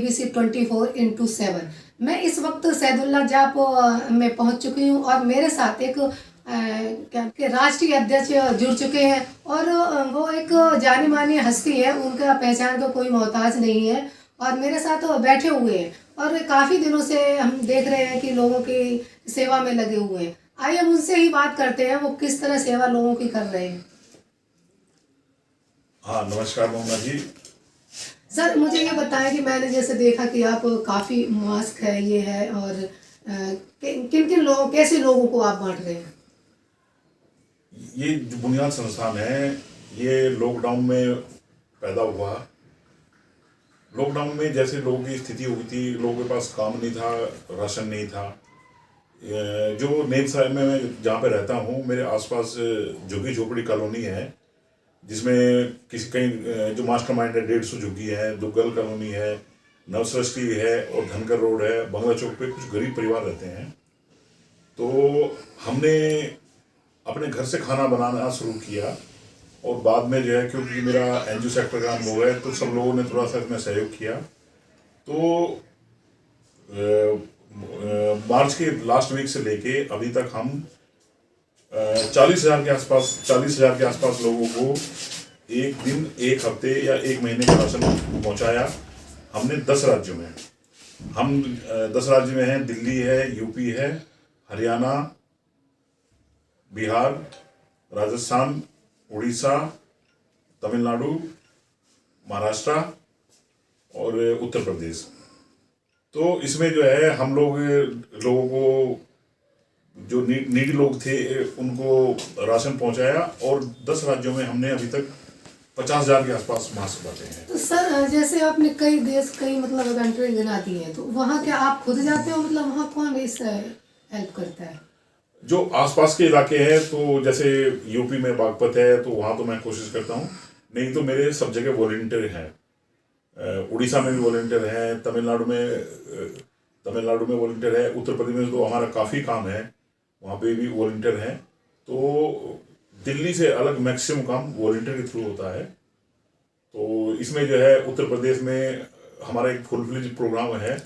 BBC 24/7। मैं इस वक्त सैदुल्ला जाप में पहुंच चुकी हूं और मेरे साथ एक राष्ट्रीय अध्यक्ष जुड़ चुके हैं और वो एक जानी मानी हस्ती है, उनका पहचान का कोई मोहताज नहीं है और मेरे साथ बैठे हुए हैं और काफ़ी दिनों से हम देख रहे हैं कि लोगों की सेवा में लगे हुए हैं। आइए हम उनसे ही बात करते हैं, वो किस तरह सेवा लोगों की कर रहे हैं। हाँ, नमस्कार मोहम्मद जी। सर मुझे ये बताएं कि मैंने जैसे देखा कि आप काफ़ी मास्क है, ये है, और किन किन लोगों, कैसे लोगों को आप बांट रहे हैं? ये जो बुनियाद संस्थान है, ये लॉकडाउन में पैदा हुआ। लॉकडाउन में जैसे लोगों की स्थिति हुई थी, लोगों के पास काम नहीं था, राशन नहीं था। जो नेमसराय में मैं जहाँ पे रहता हूँ, मेरे आसपास झुग्गी झोपड़ी कॉलोनी है, जिसमें कहीं जो मास्टरमाइंड है 150 झुग्गी है, दुग्गल कॉलोनी है, नवसृष्टि है और धनकर रोड है। बंगला चौक पे कुछ गरीब परिवार रहते हैं। तो हमने अपने घर से खाना बनाना शुरू किया और बाद में जो है, क्योंकि मेरा NGO सेक्टर का अनुभव है, तो सब लोगों ने थोड़ा सा इसमें सहयोग किया। तो मार्च के लास्ट वीक से लेके अभी तक हम 40,000 के आसपास लोगों को एक दिन, एक हफ्ते या एक महीने का राशन पहुंचाया हमने 10 राज्यों में। हम 10 राज्य में हैं, दिल्ली है, यूपी है, हरियाणा, बिहार, राजस्थान, उड़ीसा, तमिलनाडु, महाराष्ट्र और उत्तर प्रदेश। तो इसमें जो है हम लोगों को, जो नीडी लोग थे, उनको राशन पहुंचाया और 10 राज्यों में हमने अभी तक 50,000 के आसपास मास्क बांटे हैं। तो सर जैसे आपने कई मतलब कंट्री गिना दी है, तो वहाँ क्या आप खुद जाते हो, मतलब वहाँ कौन इस हेल्प करता है? जो आसपास के इलाके हैं, तो जैसे यूपी में बागपत है, तो वहाँ तो मैं कोशिश करता हूँ, नहीं तो मेरे सब जगह वॉलंटियर हैं। उड़ीसा में भी वॉलंटियर हैं, तमिलनाडु में वॉलंटियर है, उत्तर प्रदेश में तो हमारा काफ़ी काम है, वहाँ पे भी वॉलंटियर हैं। तो दिल्ली से अलग मैक्सिमम काम वॉलंटियर के थ्रू होता है। तो इसमें जो है उत्तर प्रदेश में हमारा एक फुल फ्लेज प्रोग्राम है,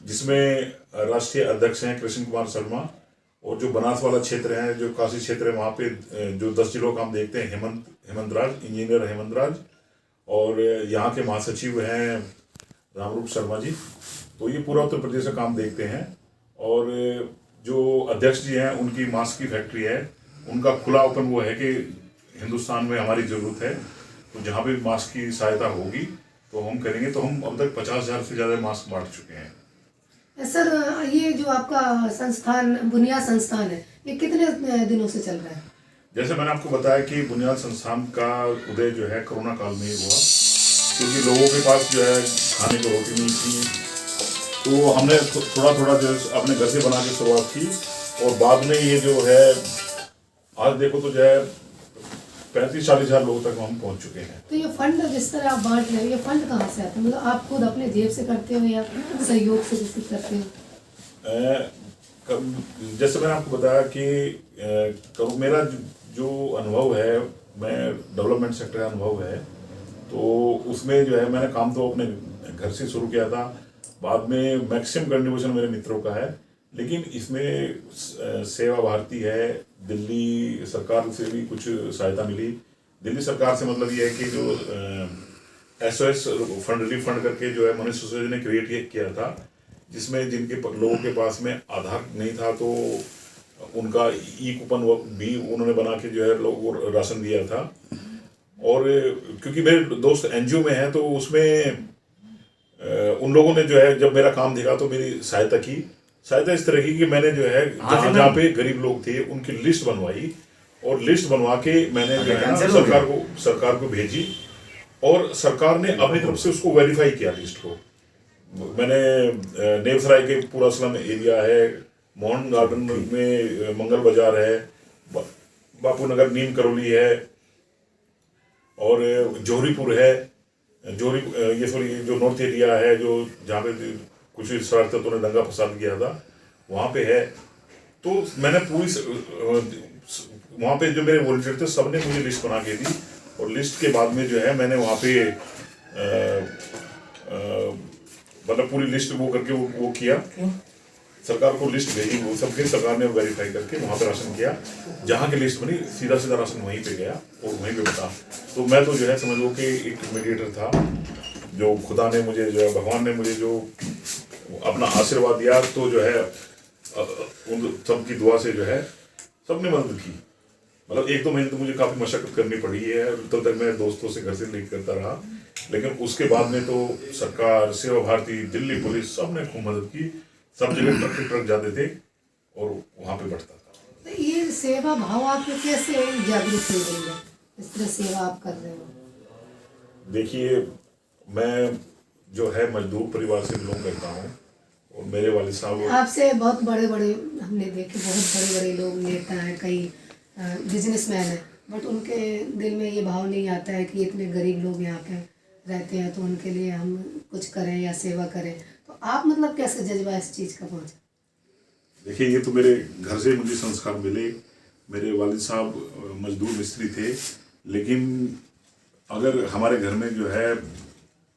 जिसमें राष्ट्रीय अध्यक्ष हैं कृष्ण कुमार शर्मा, और जो बनास वाला क्षेत्र है, जो काशी क्षेत्र है, वहाँ पे जो 10 जिलों का हम देखते हैं, हेमंत राज, इंजीनियर हेमंत राज, और यहाँ के महासचिव हैं रामरूप शर्मा जी। तो ये पूरा उत्तर प्रदेश का काम देखते हैं। और जो अध्यक्ष जी हैं, उनकी मास्क की फैक्ट्री है, उनका खुला ओपन वो है कि हिंदुस्तान में हमारी ज़रूरत है, तो जहाँ पे मास्क की सहायता होगी तो हम करेंगे। तो हम अब तक 50,000 से ज़्यादा मास्क बांट चुके हैं। सर ये जो आपका संस्थान, बुनियाद संस्थान है, ये कितने दिनों से चल रहा है? जैसे मैंने आपको बताया कि बुनियाद संस्थान का उदय जो है कोरोना काल में ही हुआ, क्योंकि लोगों के पास जो है खाने को रोटी नहीं थी। तो हमने थोड़ा जो है अपने घर से बना के शुरुआत की, और बाद में ये जो है आज देखो तो जो है 35-40 हज़ार लोगों तक हम पहुंच चुके हैं। तो ये फंड जिस तरह आप बांट रहे हो, ये फंड कहाँ से आता है? मतलब आप खुद अपने जेब से करते हो या सहयोग से किसी करते हो? जैसे मैंने आपको बताया कि मेरा जो अनुभव है, मैं डेवलपमेंट सेक्टर का अनुभव है, तो उसमें जो है मैंने काम तो अपने घर से शुरू किया था। बाद में मैक्सिमम कंट्रीब्यूशन मेरे मित्रों का है, लेकिन इसमें सेवा भारती है, दिल्ली सरकार से भी कुछ सहायता मिली। दिल्ली सरकार से मतलब ये है कि जो SOS फंड, रिलीफ फंड करके जो है मनीष सिसोदिया ने क्रिएट किया था, जिसमें जिनके लोगों के पास में आधार नहीं था, तो उनका कूपन भी उन्होंने बना के जो है लोगों को राशन दिया था। और क्योंकि मेरे दोस्त NGO में हैं, तो उसमें उन लोगों ने जो है जब मेरा काम देखा तो मेरी सहायता इस तरह की कि मैंने जो है जहाँ पे गरीब लोग थे उनकी लिस्ट बनवाई, और लिस्ट बनवा के मैंने जो है सरकार को भेजी, और सरकार ने अपनी तरफ से उसको वेरीफाई किया लिस्ट को। मैंने नेमसराय के पूरा स्लम एरिया है, मोहन गार्डन में मंगल बाजार है, बापू नगर नीम करौली है, और जोहरीपुर है, ये जो नॉर्थ एरिया है, जो जहाँ पे कुछ शरारतों ने दंगा फसाद किया था, वहाँ पे है। तो मैंने वहाँ पे जो मेरे वॉलंटियर थे, सब ने मुझे लिस्ट बना के दी, और लिस्ट के बाद में जो है मैंने वहाँ पे मतलब पूरी लिस्ट वो करके वो किया, सरकार को लिस्ट भेजी, वो सबके सरकार ने वेरीफाई करके वहाँ पे राशन किया, जहाँ की लिस्ट बनी सीधा सीधा राशन वहीं पे गया और वहीं पे बता। तो मैं तो जो है समझ लो कि एक मीडिएटर था, जो खुदा ने मुझे जो है, भगवान ने मुझे जो अपना आशीर्वाद दिया, तो जो है उन सबकी दुआ से जो है सबने मदद की। मतलब 1-2 महीने तो मुझे काफ़ी मशक्कत करनी पड़ी है, तब तक मैं दोस्तों से घर से लिंक करता रहा, लेकिन उसके बाद में तो सरकार, सेवा भारती, दिल्ली पुलिस, सब ने खूब मदद की। सब जगह ट्रक जाते थे और वहाँ पे बढ़ता था। तो ये सेवा भाव आपको कैसे जागृत हो गई है, इस तरह सेवा आप कर रहे हो? देखिए, मैं जो है मजदूर परिवार से बिलोंग करता हूँ और मेरे वालिद साहब आपसे बहुत बड़े बड़े हमने देखे, बहुत बड़े बड़े लोग, नेता हैं, कई बिजनेसमैन हैं, बट उनके दिल में ये भाव नहीं आता है कि इतने गरीब लोग यहाँ पे रहते हैं तो उनके लिए हम कुछ करें या सेवा करें। तो आप मतलब कैसे जज्बा इस चीज़ का पहुँचा? देखिए, ये तो मेरे घर से मुझे संस्कार मिले। मेरे वालिद साहब मजदूर मिस्त्री थे, लेकिन अगर हमारे घर में जो है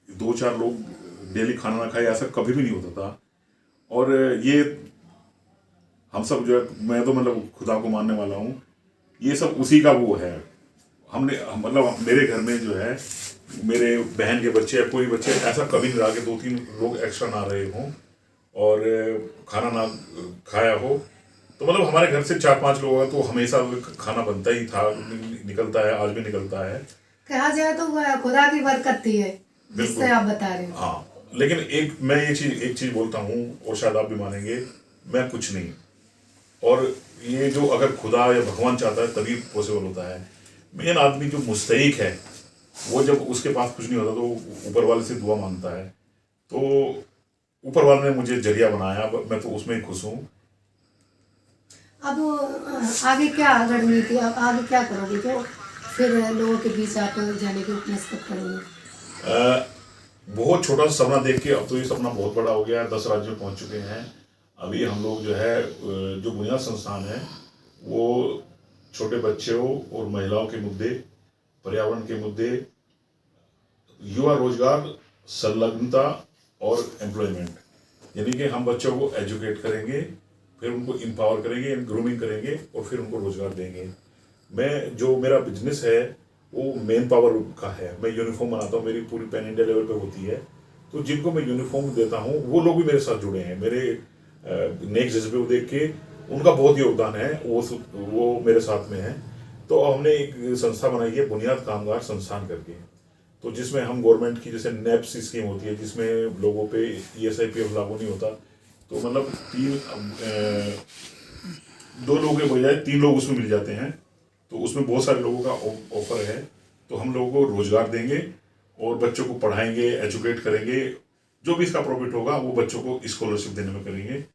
2-4 लोग डेली खाना ना खाए, ऐसा कभी भी नहीं होता था। और ये हम सब जो है, मैं तो मतलब खुदा को मानने वाला हूँ, ये सब उसी का वो है। हमने मतलब मेरे घर में जो है, मेरे बहन के बच्चे या कोई बच्चे ऐसा कभी नहीं रहा कि 2-3 लोग एक्स्ट्रा ना रहे हों और खाना ना खाया हो। तो मतलब हमारे घर से 4-5 लोग हैं तो हमेशा खाना बनता ही था, निकलता है, आज भी निकलता है। कहा जाए तो खुदा की बरकत थी है, जिससे आप बता रहे हो। हाँ, लेकिन मैं एक चीज बोलता हूँ और शायद आप भी मानेंगे, मैं कुछ नहीं। और ये जो अगर खुदा या भगवान चाहता है तभी पॉसिबल होता है। मेन आदमी जो मुस्तहिक है, वो जब उसके पास कुछ नहीं होता तो ऊपर वाले से दुआ मांगता है। तो ऊपर वाले ने मुझे जरिया बनाया, मैं तो उसमें ही खुश हूँ। अब आगे क्या रणनीति, अब आगे क्या करोगे, तो फिर लोगों के बीच आप जाने की मशक्कत करोगे? बहुत छोटा सा सपना देख के अब तो ये सपना बहुत बड़ा हो गया है, 10 राज्यों में पहुंच चुके हैं। अभी हम लोग जो है जो बुनियाद संस्थान है, वो छोटे बच्चों और महिलाओं के मुद्दे, पर्यावरण के मुद्दे, युवा रोजगार, संलग्नता और एम्प्लॉयमेंट, यानी कि हम बच्चों को एजुकेट करेंगे, फिर उनको एम्पावर करेंगे, ग्रूमिंग करेंगे और फिर उनको रोजगार देंगे। मैं जो मेरा बिजनेस है वो मेन पावर का है। मैं यूनिफॉर्म बनाता हूँ, मेरी पूरी पैन इंडिया लेवल पे होती है। तो जिनको मैं यूनिफॉर्म देता हूँ वो लोग भी मेरे साथ जुड़े हैं। मेरे नेक जज्बे को देख के उनका बहुत योगदान है, वो मेरे साथ में है। तो हमने एक संस्था बनाई है, बुनियाद कामगार संस्थान करके, तो जिसमें हम गवर्नमेंट की जैसे नेप्स स्कीम होती है, जिसमें लोगों पे ESIPF लागू नहीं होता, तो मतलब 2 लोगों के बजाय 3 लोग उसमें मिल जाते हैं। तो उसमें बहुत सारे लोगों का ऑफर है। तो हम लोगों को रोजगार देंगे और बच्चों को पढ़ाएंगे, एजुकेट करेंगे। जो भी इसका प्रॉफिट होगा वो बच्चों को स्कॉलरशिप देने में करेंगे।